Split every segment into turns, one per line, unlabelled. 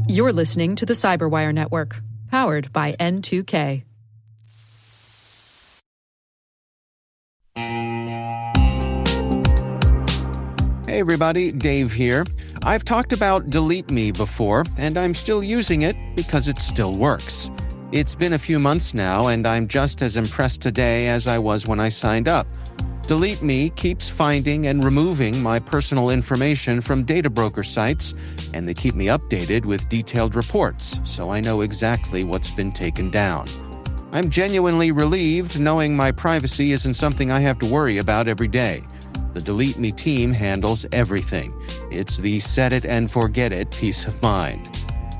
You're listening to the CyberWire Network, powered by N2K.
Hey everybody, Dave here. I've talked about Delete Me before, and I'm still using it because it still works. It's been a few months now, and I'm just as impressed today as I was when I signed up. Delete Me keeps finding and removing my personal information from data broker sites, and they keep me updated with detailed reports, so I know exactly what's been taken down. I'm genuinely relieved knowing my privacy isn't something I have to worry about every day. The Delete Me team handles everything. It's the set it and forget it peace of mind.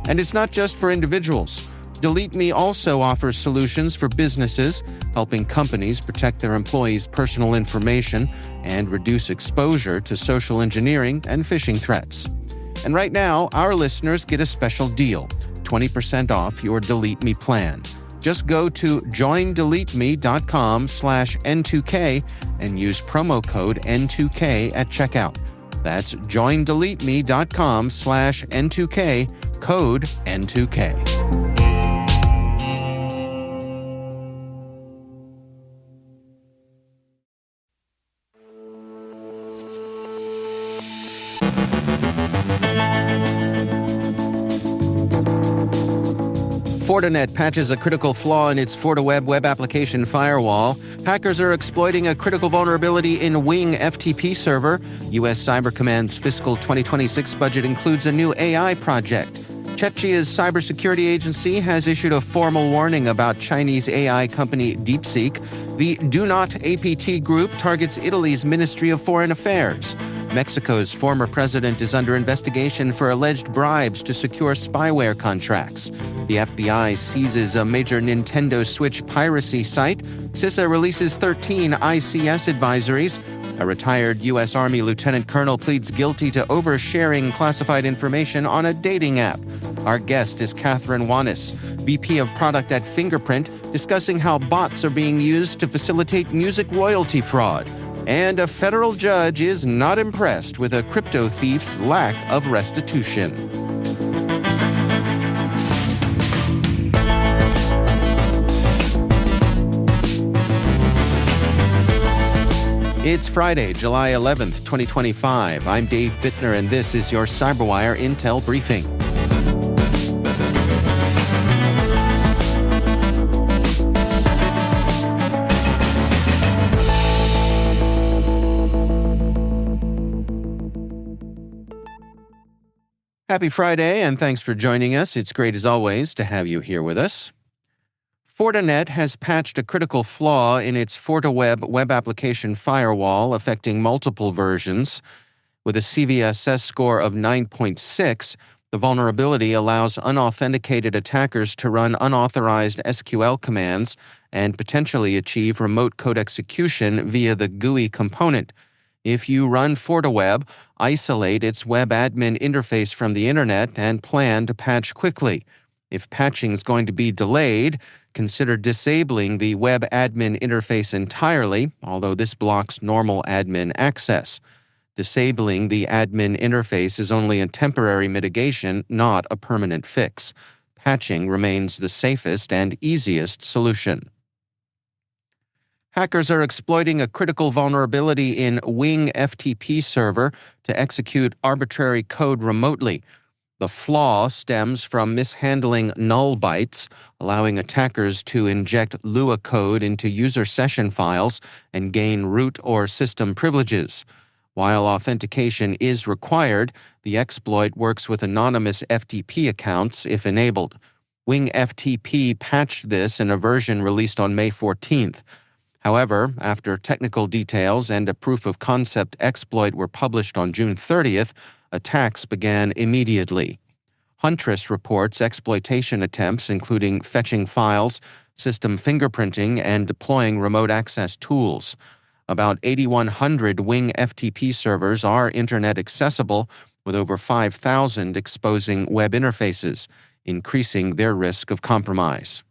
And it's not just for individuals. Delete Me also offers solutions for businesses, helping companies protect their employees' personal information and reduce exposure to social engineering and phishing threats. And right now, our listeners get a special deal, 20% off your Delete Me plan. Just go to joindeleteme.com/N2K and use promo code N2K at checkout. That's joindeleteme.com/N2K, code N2K. Fortinet patches a critical flaw in its FortiWeb web application firewall. Hackers are exploiting a critical vulnerability in Wing FTP server. U.S. Cyber Command's fiscal 2026 budget includes a new AI project. CHCH's cybersecurity agency has issued a formal warning about Chinese AI company DeepSeek. The Do Not APT group targets Italy's Ministry of Foreign Affairs. Mexico's former president is under investigation for alleged bribes to secure spyware contracts. The FBI seizes a major Nintendo Switch piracy site. CISA releases 13 ICS advisories. A retired U.S. Army lieutenant colonel pleads guilty to oversharing classified information on a dating app. Our guest is Catherine Wanis, VP of Product at Fingerprint, discussing how bots are being used to facilitate music royalty fraud. And a federal judge is not impressed with a crypto thief's lack of restitution. It's Friday, July 11th, 2025. I'm Dave Bittner, and this is your CyberWire Intel Briefing. Happy Friday, and thanks for joining us. It's great as always to have you here with us. Fortinet has patched a critical flaw in its FortiWeb web application firewall affecting multiple versions. With a CVSS score of 9.6, the vulnerability allows unauthenticated attackers to run unauthorized SQL commands and potentially achieve remote code execution via the GUI component. If you run FortiWeb, isolate its web admin interface from the internet and plan to patch quickly. If patching is going to be delayed, consider disabling the web admin interface entirely, although this blocks normal admin access. Disabling the admin interface is only a temporary mitigation, not a permanent fix. Patching remains the safest and easiest solution. Hackers are exploiting a critical vulnerability in Wing FTP server to execute arbitrary code remotely. The flaw stems from mishandling null bytes, allowing attackers to inject Lua code into user session files and gain root or system privileges. While authentication is required, the exploit works with anonymous FTP accounts if enabled. Wing FTP patched this in a version released on May 14th. However, after technical details and a proof-of-concept exploit were published on June 30th, attacks began immediately. Huntress reports exploitation attempts including fetching files, system fingerprinting, and deploying remote access tools. About 8,100 Wing FTP servers are internet accessible, with over 5,000 exposing web interfaces, increasing their risk of compromise.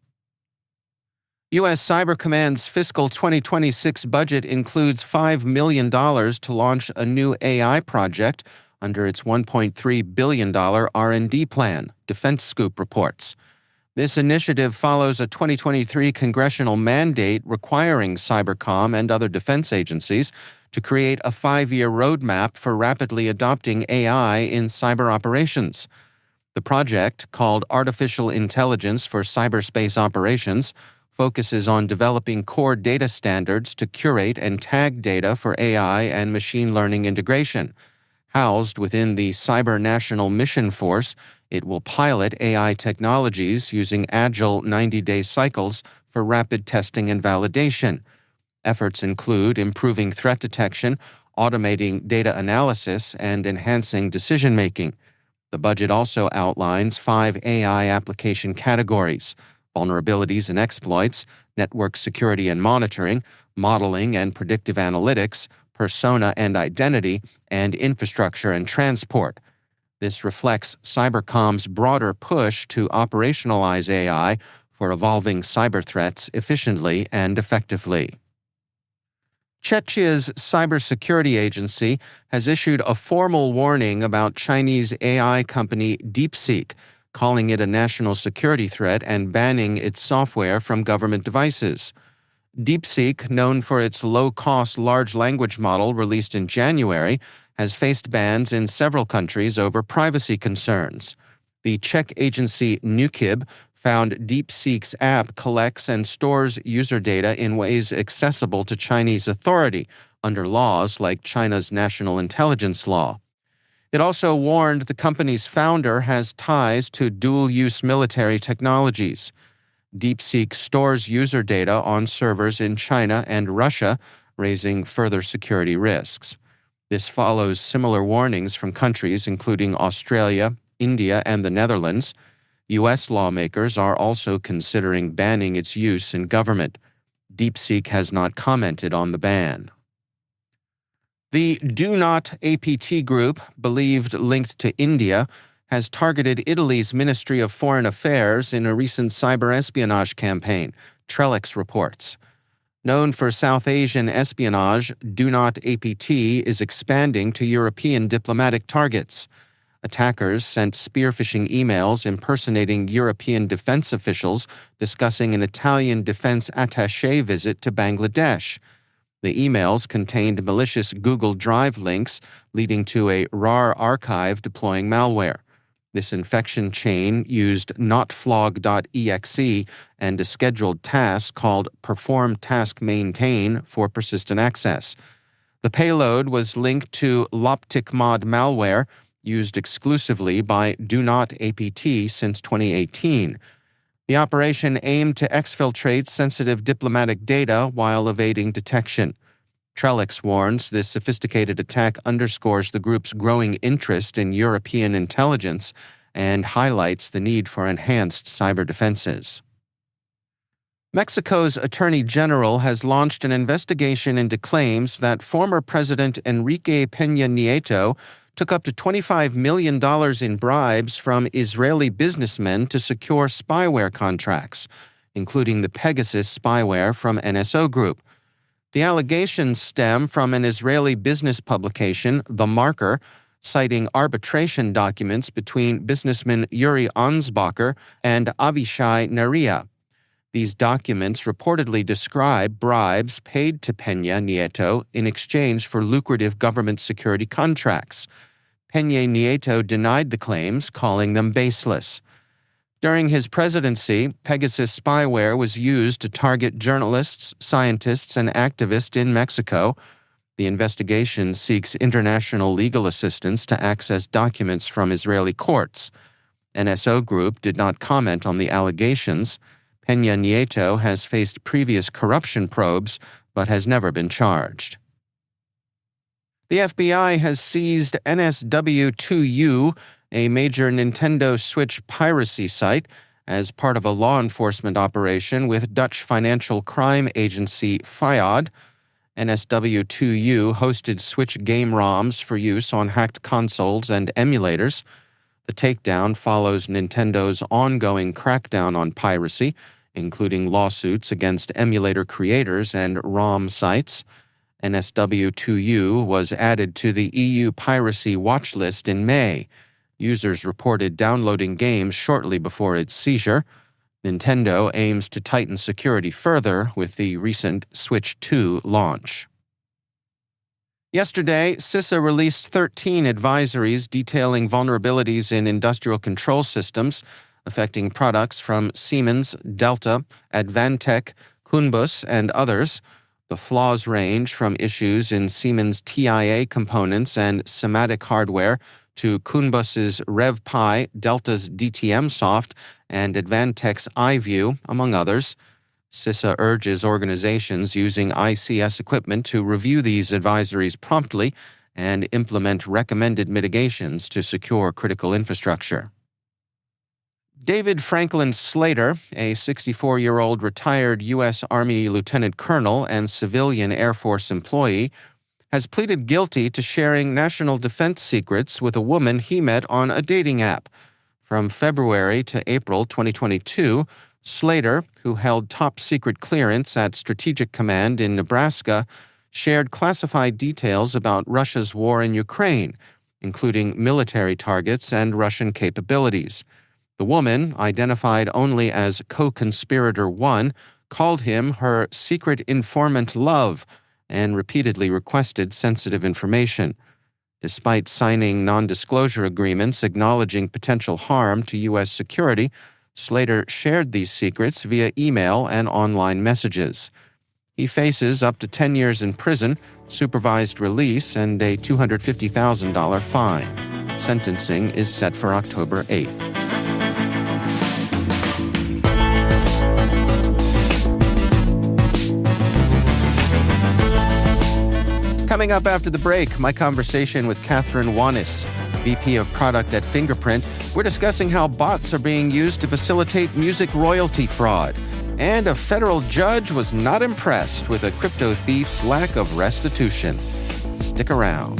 U.S. Cyber Command's fiscal 2026 budget includes $5 million to launch a new AI project, under its $1.3 billion R&D plan, Defense Scoop reports. This initiative follows a 2023 congressional mandate requiring Cybercom and other defense agencies to create a 5-year roadmap for rapidly adopting AI in cyber operations. The project, called Artificial Intelligence for Cyberspace Operations, focuses on developing core data standards to curate and tag data for AI and machine learning integration. Housed within the Cyber National Mission Force, it will pilot AI technologies using agile 90-day cycles for rapid testing and validation. Efforts include improving threat detection, automating data analysis, and enhancing decision-making. The budget also outlines 5 AI application categories: vulnerabilities and exploits, network security and monitoring, modeling and predictive analytics, persona and identity, and infrastructure and transport. This reflects Cybercom's broader push to operationalize AI for evolving cyber threats efficiently and effectively. Czechya's cybersecurity agency has issued a formal warning about Chinese AI company DeepSeek, calling it a national security threat and banning its software from government devices. DeepSeek, known for its low-cost large language model released in January, has faced bans in several countries over privacy concerns. The Czech agency NuKib found DeepSeek's app collects and stores user data in ways accessible to Chinese authority under laws like China's National Intelligence Law. It also warned the company's founder has ties to dual-use military technologies. DeepSeek stores user data on servers in China and Russia, raising further security risks. This follows similar warnings from countries including Australia, India, and the Netherlands. U.S. lawmakers are also considering banning its use in government. DeepSeek has not commented on the ban. The Do Not APT group, believed linked to India, has targeted Italy's Ministry of Foreign Affairs in a recent cyber espionage campaign, Trellix reports. Known for South Asian espionage, Do Not APT is expanding to European diplomatic targets. Attackers sent spear-phishing emails impersonating European defense officials discussing an Italian defense attaché visit to Bangladesh. The emails contained malicious Google Drive links leading to a RAR archive deploying malware. This infection chain used notflog.exe and a scheduled task called perform task maintain for persistent access. The payload was linked to Loptic-Mod malware, used exclusively by Do Not APT since 2018. The operation aimed to exfiltrate sensitive diplomatic data while evading detection. Trellix warns this sophisticated attack underscores the group's growing interest in European intelligence and highlights the need for enhanced cyber defenses. Mexico's Attorney General has launched an investigation into claims that former President Enrique Peña Nieto took up to $25 million in bribes from Israeli businessmen to secure spyware contracts, including the Pegasus spyware from NSO Group. The allegations stem from an Israeli business publication, The Marker, citing arbitration documents between businessman Yuri Ansbacher and Avishai Naria. These documents reportedly describe bribes paid to Peña Nieto in exchange for lucrative government security contracts. Peña Nieto denied the claims, calling them baseless. During his presidency, Pegasus spyware was used to target journalists, scientists, and activists in Mexico. The investigation seeks international legal assistance to access documents from Israeli courts. NSO Group did not comment on the allegations. Peña Nieto has faced previous corruption probes, but has never been charged. The FBI has seized NSW2U, a major Nintendo Switch piracy site, as part of a law enforcement operation with Dutch financial crime agency FIOD. NSW2U hosted Switch game ROMs for use on hacked consoles and emulators. The takedown follows Nintendo's ongoing crackdown on piracy, including lawsuits against emulator creators and ROM sites. NSW2U was added to the EU piracy watch list in May. Users reported downloading games shortly before its seizure. Nintendo aims to tighten security further with the recent Switch 2 launch. Yesterday, CISA released 13 advisories detailing vulnerabilities in industrial control systems affecting products from Siemens, Delta, Advantech, Kunbus, and others. The flaws range from issues in Siemens TIA components and SIMATIC hardware to Kunbus's RevPi, Delta's DTM soft, and Advantech's iView, among others. CISA urges organizations using ICS equipment to review these advisories promptly and implement recommended mitigations to secure critical infrastructure. David Franklin Slater, a 64-year-old retired U.S. Army lieutenant colonel and civilian Air Force employee, has pleaded guilty to sharing national defense secrets with a woman he met on a dating app. From February to April 2022, Slater, who held top-secret clearance at Strategic Command in Nebraska, shared classified details about Russia's war in Ukraine, including military targets and Russian capabilities. The woman, identified only as co-conspirator 1, called him her secret informant love and repeatedly requested sensitive information. Despite signing non-disclosure agreements acknowledging potential harm to U.S. security, Slater shared these secrets via email and online messages. He faces up to 10 years in prison, supervised release, and a $250,000 fine. Sentencing is set for October 8th. Coming up after the break, my conversation with Catherine Wanis, VP of Product at Fingerprint. We're discussing how bots are being used to facilitate music royalty fraud. And a federal judge was not impressed with a crypto thief's lack of restitution. Stick around.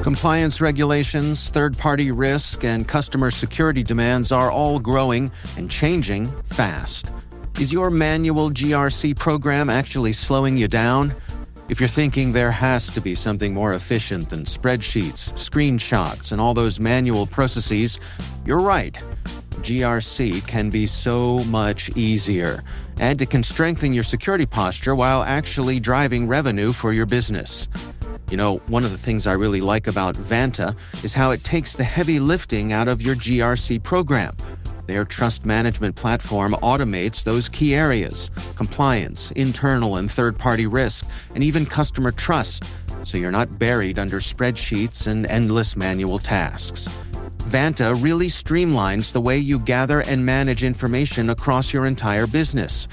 Compliance regulations, third-party risk, and customer security demands are all growing and changing fast. Is your manual GRC program actually slowing you down? If you're thinking there has to be something more efficient than spreadsheets, screenshots, and all those manual processes, you're right. GRC can be so much easier, and it can strengthen your security posture while actually driving revenue for your business. You know, one of the things I really like about Vanta is how it takes the heavy lifting out of your GRC program. Their trust management platform automates those key areas: compliance, internal and third-party risk, and even customer trust, so you're not buried under spreadsheets and endless manual tasks. Vanta really streamlines the way you gather and manage information across your entire business.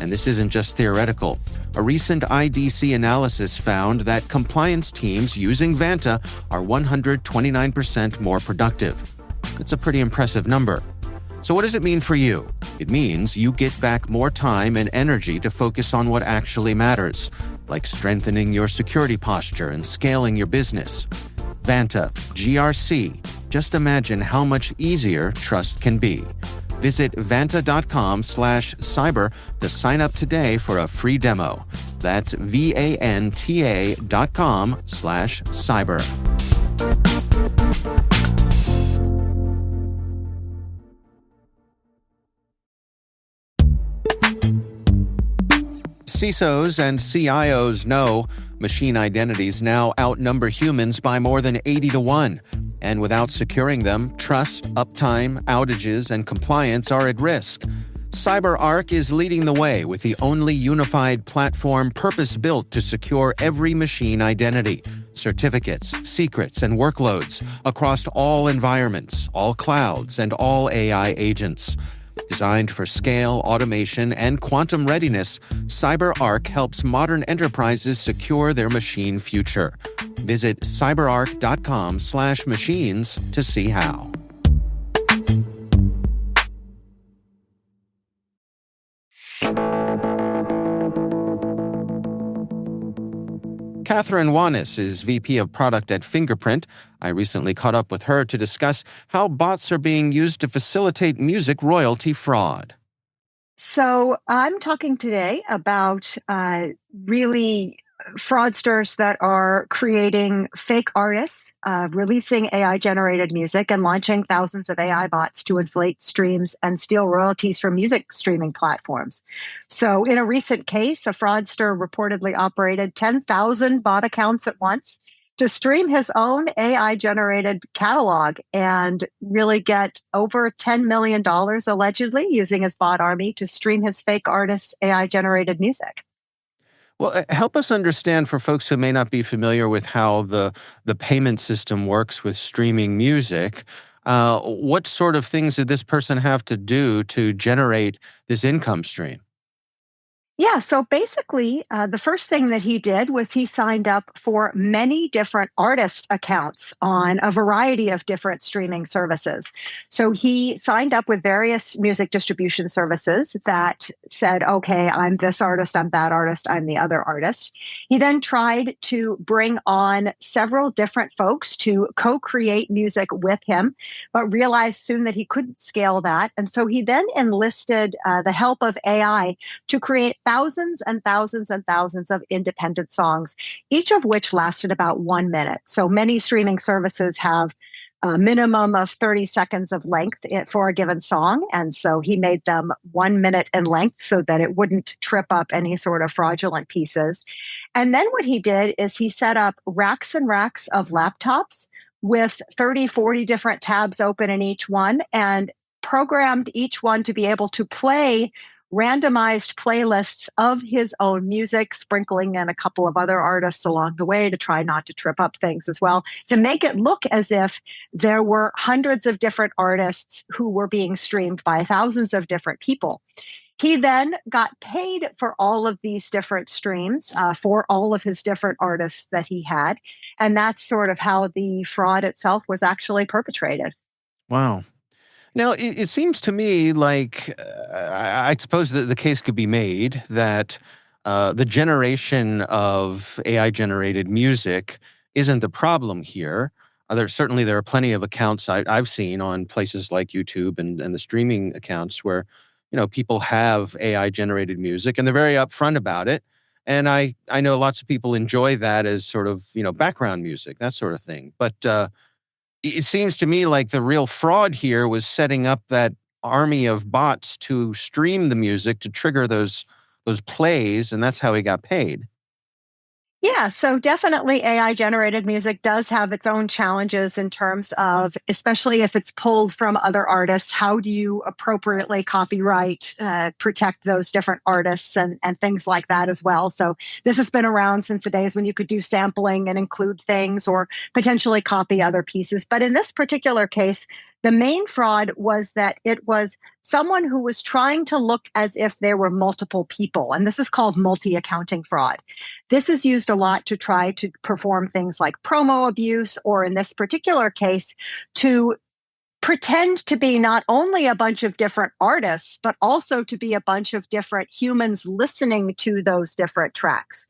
And this isn't just theoretical. A recent IDC analysis found that compliance teams using Vanta are 129% more productive. It's a pretty impressive number. So what does it mean for you? It means you get back more time and energy to focus on what actually matters, like strengthening your security posture and scaling your business. Vanta, GRC. Just imagine how much easier trust can be. Visit vanta.com/cyber to sign up today for a free demo. That's vanta.com/cyber. CISOs and CIOs know machine identities now outnumber humans by more than 80-1. And without securing them, trust, uptime, outages, and compliance are at risk. CyberArch is leading the way with the only unified platform purpose-built to secure every machine identity, certificates, secrets, and workloads across all environments, all clouds, and all AI agents. Designed for scale, automation, and quantum readiness, CyberArch helps modern enterprises secure their machine future. Visit cyberarch.com/machines to see how. Catherine Wanis is VP of Product at Fingerprint. I recently caught up with her to discuss how bots are being used to facilitate music royalty fraud.
So I'm talking today about really fraudsters that are creating fake artists, releasing AI-generated music, and launching thousands of AI bots to inflate streams and steal royalties from music streaming platforms. So in a recent case, a fraudster reportedly operated 10,000 bot accounts at once to stream his own AI-generated catalog and really get over $10 million allegedly using his bot army to stream his fake artists' AI-generated music.
Well, help us understand for folks who may not be familiar with how the payment system works with streaming music. What sort of things did this person have to do to generate this income stream?
Yeah, so basically, the first thing that he did was he signed up for many different artist accounts on a variety of different streaming services. So he signed up with various music distribution services that said, okay, I'm this artist, I'm that artist, I'm the other artist. He then tried to bring on several different folks to co-create music with him, but realized soon that he couldn't scale that. And so he then enlisted the help of AI to create thousands and thousands and thousands of independent songs, each of which lasted about 1 minute. So many streaming services have a minimum of 30 seconds of length for a given song. And so he made them 1 minute in length so that it wouldn't trip up any sort of fraudulent pieces. And then what he did is he set up racks and racks of laptops with 30, 40 different tabs open in each one and programmed each one to be able to play randomized playlists of his own music, sprinkling in a couple of other artists along the way to try not to trip up things as well, to make it look as if there were hundreds of different artists who were being streamed by thousands of different people. He then got paid for all of these different streams for all of his different artists that he had. And that's sort of how the fraud itself was actually perpetrated.
Wow. Now, it seems to me like I suppose that the case could be made that the generation of AI-generated music isn't the problem here. There are plenty of accounts I've seen on places like YouTube and the streaming accounts where people have AI-generated music and they're very upfront about it. And I know lots of people enjoy that as sort of background music, that sort of thing. But it seems to me like the real fraud here was setting up that army of bots to stream the music to trigger those plays, and that's how he got paid.
Yeah, so definitely AI generated music does have its own challenges in terms of, especially if it's pulled from other artists, how do you appropriately copyright, protect those different artists and things like that as well. So this has been around since the days when you could do sampling and include things or potentially copy other pieces. But in this particular case, the main fraud was that it was someone who was trying to look as if there were multiple people. And this is called multi-accounting fraud. This is used a lot to try to perform things like promo abuse, or in this particular case, to pretend to be not only a bunch of different artists, but also to be a bunch of different humans listening to those different tracks.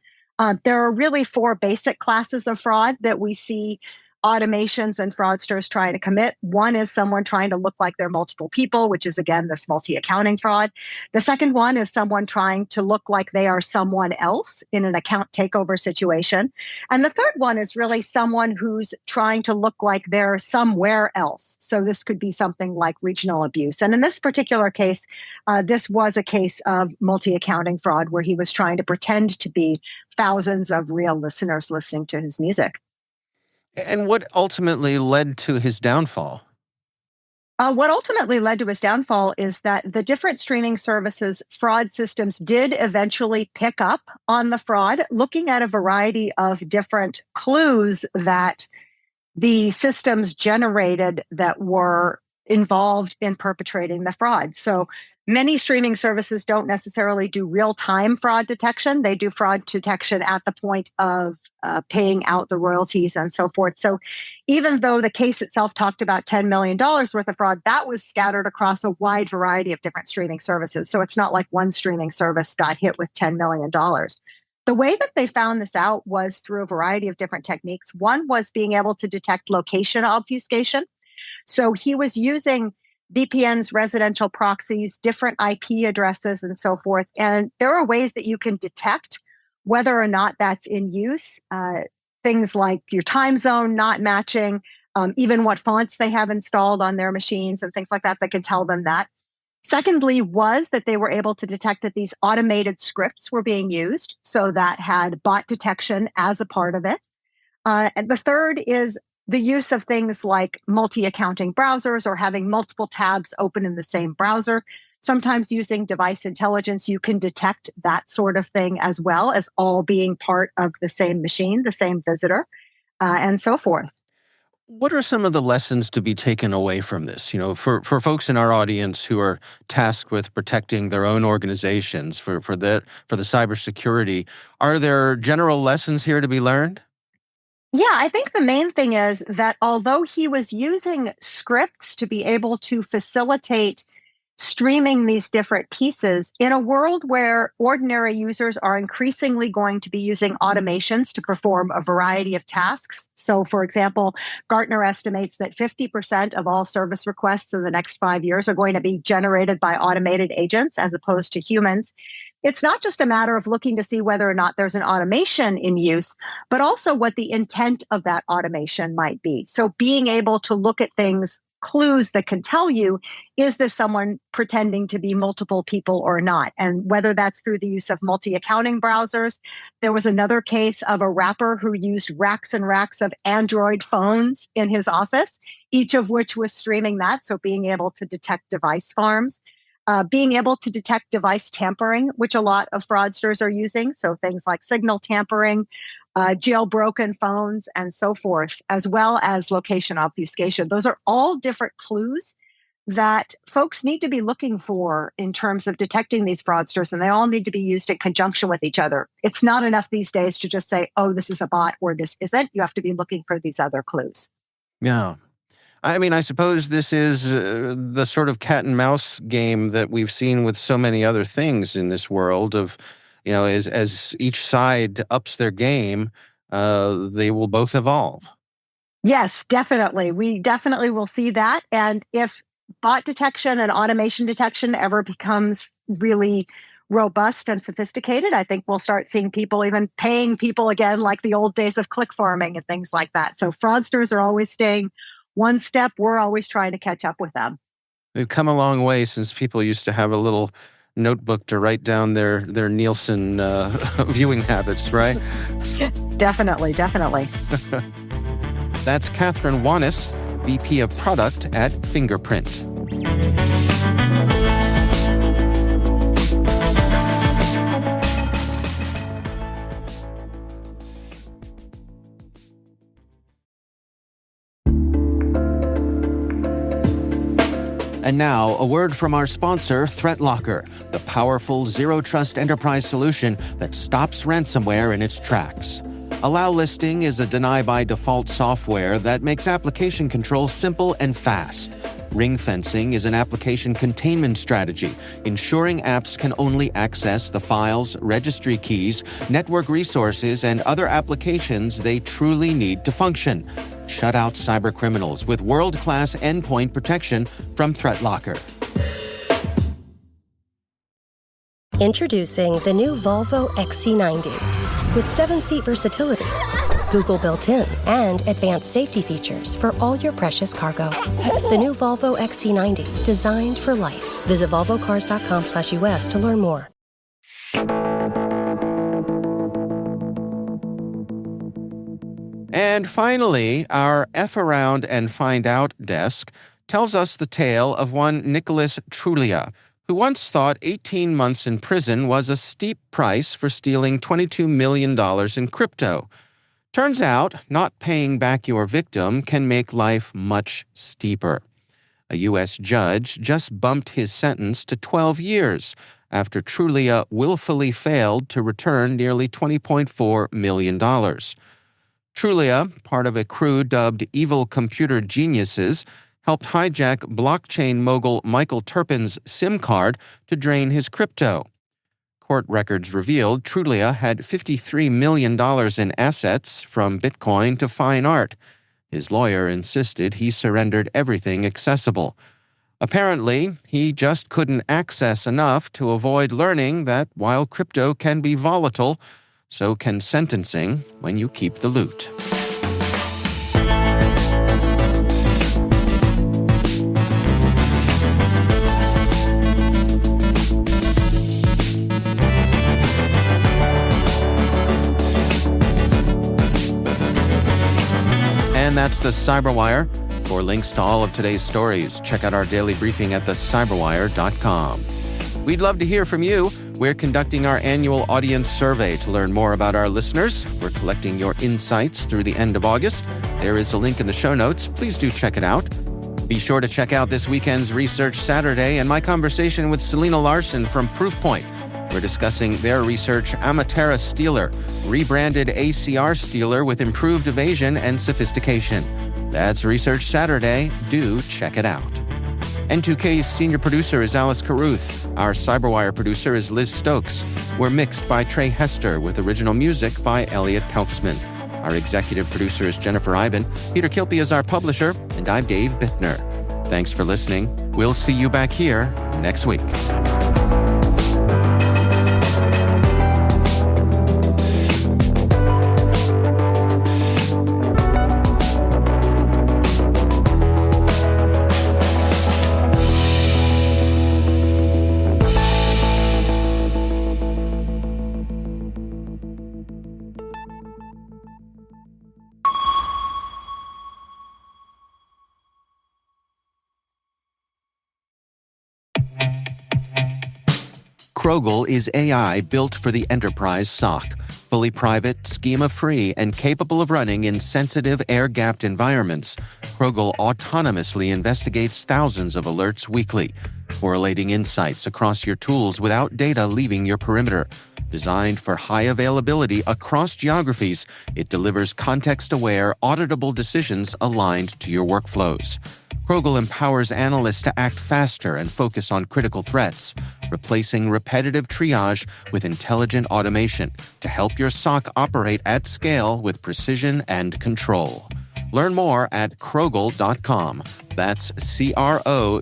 There are really 4 basic classes of fraud that we see automations and fraudsters trying to commit. One is someone trying to look like they're multiple people, which is, again, this multi-accounting fraud. The second one is someone trying to look like they are someone else in an account takeover situation. And the third one is really someone who's trying to look like they're somewhere else. So this could be something like regional abuse. And in this particular case, this was a case of multi-accounting fraud where he was trying to pretend to be thousands of real listeners listening to his music.
And what ultimately led to his downfall?
What ultimately led to his downfall is that the different streaming services fraud systems did eventually pick up on the fraud, looking at a variety of different clues that the systems generated that were involved in perpetrating the fraud. So many streaming services don't necessarily do real-time fraud detection. They do fraud detection at the point of paying out the royalties and so forth. So even though the case itself talked about $10 million worth of fraud, that was scattered across a wide variety of different streaming services. So it's not like one streaming service got hit with $10 million. The way that they found this out was through a variety of different techniques. One was being able to detect location obfuscation. So he was using VPNs, residential proxies, different IP addresses, and so forth. And there are ways that you can detect whether or not that's in use. Things like your time zone not matching, even what fonts they have installed on their machines and things like that that can tell them that. Secondly, was that they were able to detect that these automated scripts were being used. So that had bot detection as a part of it. And the third is the use of things like multi-accounting browsers or having multiple tabs open in the same browser. Sometimes using device intelligence, you can detect that sort of thing as well as all being part of the same machine, the same visitor, and so forth.
What are some of the lessons to be taken away from this? For folks in our audience who are tasked with protecting their own organizations for the cybersecurity, are there general lessons here to be learned?
Yeah, I think the main thing is that although he was using scripts to be able to facilitate streaming these different pieces in a world where ordinary users are increasingly going to be using automations to perform a variety of tasks. So, for example, Gartner estimates that 50% of all service requests in the next 5 years are going to be generated by automated agents as opposed to humans. It's not just a matter of looking to see whether or not there's an automation in use, but also what the intent of that automation might be. So being able to look at things, clues that can tell you, is this someone pretending to be multiple people or not? And whether that's through the use of multi-accounting browsers. There was another case of a rapper who used racks and racks of Android phones in his office, each of which was streaming that. So being able to detect device farms. Being able to detect device tampering, which a lot of fraudsters are using. So things like signal tampering, jailbroken phones, and so forth, as well as location obfuscation. Those are all different clues that folks need to be looking for in terms of detecting these fraudsters, and they all need to be used in conjunction with each other. It's not enough these days to just say, oh, this is a bot or this isn't. You have to be looking for these other clues.
Yeah. I mean, I suppose this is the sort of cat and mouse game that we've seen with so many other things in this world of, as each side ups their game, they will both evolve.
Yes, definitely. We definitely will see that. And if bot detection and automation detection ever becomes really robust and sophisticated, I think we'll start seeing people even paying people again, like the old days of click farming and things like that. So fraudsters are always staying one step. We're always trying to catch up with them.
We've come a long way since people used to have a little notebook to write down their Nielsen viewing habits, right?
Definitely.
That's Catherine Wanis, VP of Product at Fingerprint. And now, a word from our sponsor, ThreatLocker, the powerful zero-trust enterprise solution that stops ransomware in its tracks. Allow Listing is a deny-by-default software that makes application control simple and fast. Ring fencing is an application containment strategy, ensuring apps can only access the files, registry keys, network resources, and other applications they truly need to function. Shut out cybercriminals with world-class endpoint protection from ThreatLocker.
Introducing the new Volvo XC90 with 7-seat versatility, Google built-in, and advanced safety features for all your precious cargo. The new Volvo XC90, designed for life. Visit volvocars.com/US to learn more.
And finally, our F Around and Find Out desk tells us the tale of one Nicholas Trullia, who once thought 18 months in prison was a steep price for stealing $22 million in crypto. Turns out, not paying back your victim can make life much steeper. A U.S. judge just bumped his sentence to 12 years after Trullia willfully failed to return nearly $20.4 million. Trullia, part of a crew dubbed Evil Computer Geniuses, helped hijack blockchain mogul Michael Turpin's SIM card to drain his crypto. Court records revealed Trullia had $53 million in assets, from Bitcoin to fine art. His lawyer insisted he surrendered everything accessible. Apparently, he just couldn't access enough to avoid learning that while crypto can be volatile, so can sentencing when you keep the loot. And that's the CyberWire. For links to all of today's stories, check out our daily briefing at thecyberwire.com. We'd love to hear from you. We're conducting our annual audience survey to learn more about our listeners. We're collecting your insights through the end of August. There is a link in the show notes. Please do check it out. Be sure to check out this weekend's Research Saturday and my conversation with Selena Larson from Proofpoint. We're discussing their research Amatera Stealer, rebranded ACR Stealer with improved evasion and sophistication. That's Research Saturday. Do check it out. N2K's senior producer is Alice Carruth. Our CyberWire producer is Liz Stokes. We're mixed by Trey Hester with original music by Elliot Peltzman. Our executive producer is Jennifer Iben. Peter Kilpie is our publisher, and I'm Dave Bittner. Thanks for listening. We'll see you back here next week. Krogel is AI built for the enterprise SOC, fully private, schema-free, and capable of running in sensitive air-gapped environments. Krogel autonomously investigates thousands of alerts weekly, correlating insights across your tools without data leaving your perimeter. Designed for high availability across geographies, it delivers context-aware, auditable decisions aligned to your workflows. Krogel empowers analysts to act faster and focus on critical threats, replacing repetitive triage with intelligent automation to help your SOC operate at scale with precision and control. Learn more at Krogel.com. That's Krogl.com.